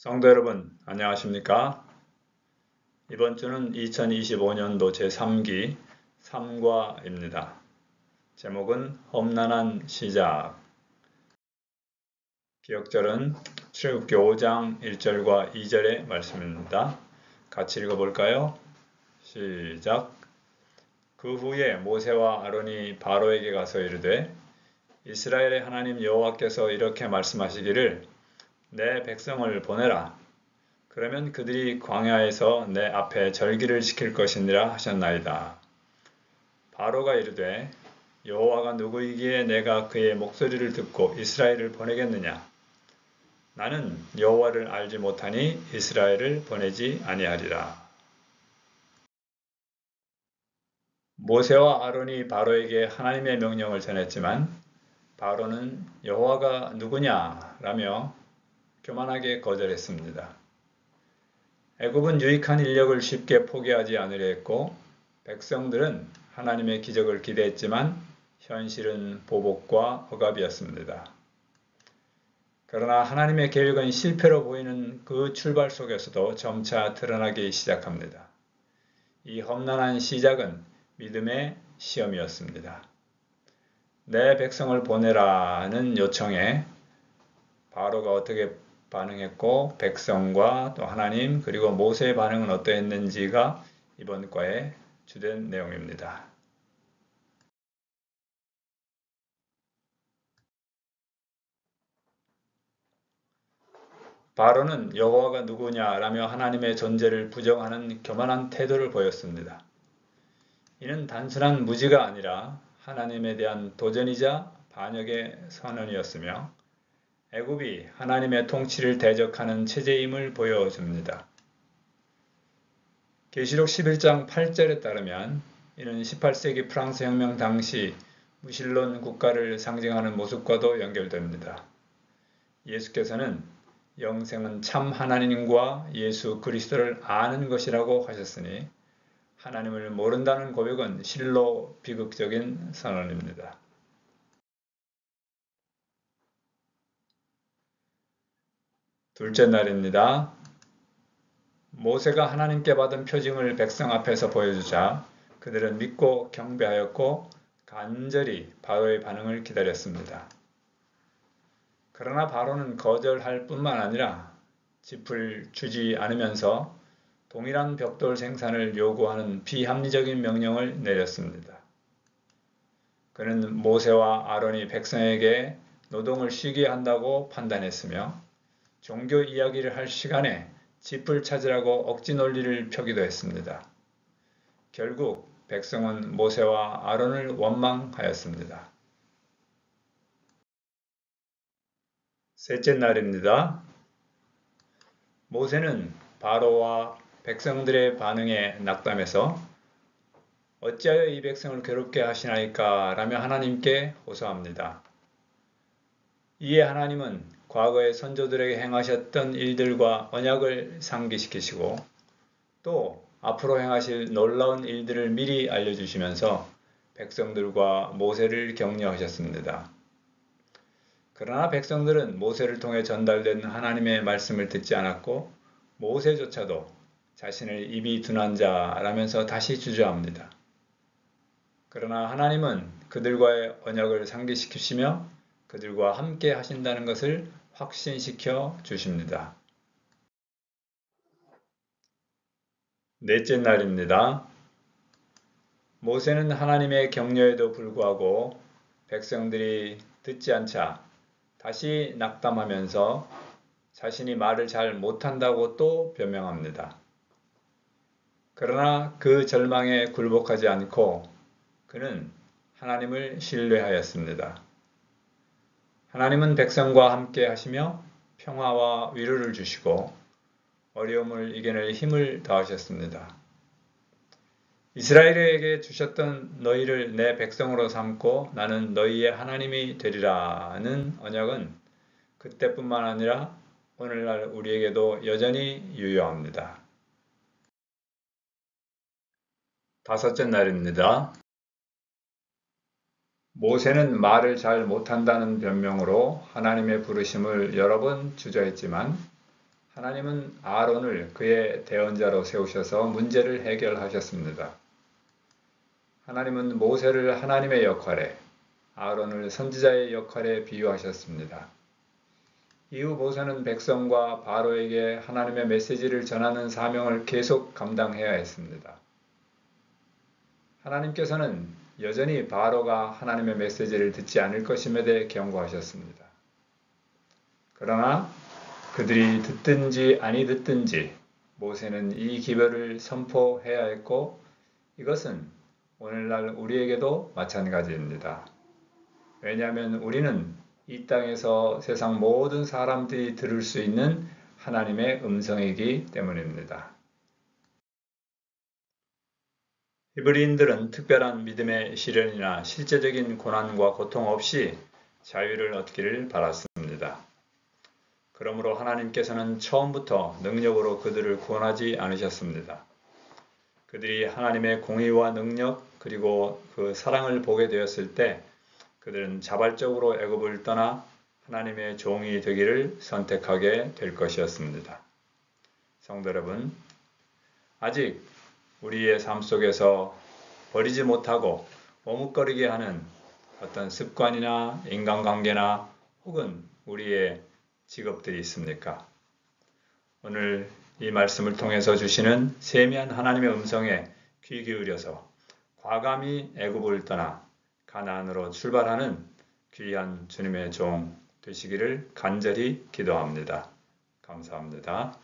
성도 여러분, 안녕하십니까? 이번 주는 2025년도 제3기 3과입니다. 제목은 험난한 시작. 기억절은 출애굽기 5장 1절과 2절의 말씀입니다. 같이 읽어볼까요? 시작. 그 후에 모세와 아론이 바로에게 가서 이르되 이스라엘의 하나님 여호와께서 이렇게 말씀하시기를 내 백성을 보내라. 그러면 그들이 광야에서 내 앞에 절기를 지킬 것이니라 하셨나이다. 바로가 이르되 여호와가 누구이기에 내가 그의 목소리를 듣고 이스라엘을 보내겠느냐? 나는 여호와를 알지 못하니 이스라엘을 보내지 아니하리라. 모세와 아론이 바로에게 하나님의 명령을 전했지만 바로는 여호와가 누구냐라며 교만하게 거절했습니다. 애굽은 유익한 인력을 쉽게 포기하지 않으려 했고 백성들은 하나님의 기적을 기대했지만 현실은 보복과 억압이었습니다. 그러나 하나님의 계획은 실패로 보이는 그 출발 속에서도 점차 드러나기 시작합니다. 이 험난한 시작은 믿음의 시험이었습니다. 내 백성을 보내라는 요청에 바로가 어떻게 반응했고 백성과 또 하나님 그리고 모세의 반응은 어떠했는지가 이번 과의 주된 내용입니다. 바로는 여호와가 누구냐라며 하나님의 존재를 부정하는 교만한 태도를 보였습니다. 이는 단순한 무지가 아니라 하나님에 대한 도전이자 반역의 선언이었으며 애굽이 하나님의 통치를 대적하는 체제임을 보여줍니다. 계시록 11장 8절에 따르면 이는 18세기 프랑스 혁명 당시 무신론 국가를 상징하는 모습과도 연결됩니다. 예수께서는 영생은 참 하나님과 예수 그리스도를 아는 것이라고 하셨으니 하나님을 모른다는 고백은 실로 비극적인 선언입니다. 둘째 날입니다. 모세가 하나님께 받은 표징을 백성 앞에서 보여주자 그들은 믿고 경배하였고 간절히 바로의 반응을 기다렸습니다. 그러나 바로는 거절할 뿐만 아니라 짚을 주지 않으면서 동일한 벽돌 생산을 요구하는 비합리적인 명령을 내렸습니다. 그는 모세와 아론이 백성에게 노동을 쉬게 한다고 판단했으며 종교 이야기를 할 시간에 짚을 찾으라고 억지 논리를 펴기도 했습니다. 결국 백성은 모세와 아론을 원망하였습니다. 셋째 날입니다. 모세는 바로와 백성들의 반응에 낙담해서 어찌하여 이 백성을 괴롭게 하시나이까 라며 하나님께 호소합니다. 이에 하나님은 과거의 선조들에게 행하셨던 일들과 언약을 상기시키시고 또 앞으로 행하실 놀라운 일들을 미리 알려주시면서 백성들과 모세를 격려하셨습니다. 그러나 백성들은 모세를 통해 전달된 하나님의 말씀을 듣지 않았고 모세조차도 자신을 입이 둔한 자라면서 다시 주저합니다. 그러나 하나님은 그들과의 언약을 상기시키시며 그들과 함께 하신다는 것을 확신시켜 주십니다. 넷째 날입니다. 모세는 하나님의 격려에도 불구하고 백성들이 듣지 않자 다시 낙담하면서 자신이 말을 잘 못한다고 또 변명합니다. 그러나 그 절망에 굴복하지 않고 그는 하나님을 신뢰하였습니다. 하나님은 백성과 함께 하시며 평화와 위로를 주시고 어려움을 이겨낼 힘을 더하셨습니다. 이스라엘에게 주셨던 너희를 내 백성으로 삼고 나는 너희의 하나님이 되리라는 언약은 그때뿐만 아니라 오늘날 우리에게도 여전히 유효합니다. 다섯째 날입니다. 모세는 말을 잘 못한다는 변명으로 하나님의 부르심을 여러 번 주저했지만 하나님은 아론을 그의 대언자로 세우셔서 문제를 해결하셨습니다. 하나님은 모세를 하나님의 역할에, 아론을 선지자의 역할에 비유하셨습니다. 이후 모세는 백성과 바로에게 하나님의 메시지를 전하는 사명을 계속 감당해야 했습니다. 하나님께서는 여전히 바로가 하나님의 메시지를 듣지 않을 것임에 대해 경고하셨습니다. 그러나 그들이 듣든지 아니 듣든지 모세는 이 기별을 선포해야 했고 이것은 오늘날 우리에게도 마찬가지입니다. 왜냐하면 우리는 이 땅에서 세상 모든 사람들이 들을 수 있는 하나님의 음성이기 때문입니다. 히브리인들은 특별한 믿음의 시련이나 실제적인 고난과 고통 없이 자유를 얻기를 바랐습니다. 그러므로 하나님께서는 처음부터 능력으로 그들을 구원하지 않으셨습니다. 그들이 하나님의 공의와 능력 그리고 그 사랑을 보게 되었을 때 그들은 자발적으로 애굽을 떠나 하나님의 종이 되기를 선택하게 될 것이었습니다. 성도 여러분, 아직 우리의 삶 속에서 버리지 못하고 머뭇거리게 하는 어떤 습관이나 인간관계나 혹은 우리의 직업들이 있습니까? 오늘 이 말씀을 통해서 주시는 세미한 하나님의 음성에 귀 기울여서 과감히 애굽을 떠나 가나안으로 출발하는 귀한 주님의 종 되시기를 간절히 기도합니다. 감사합니다.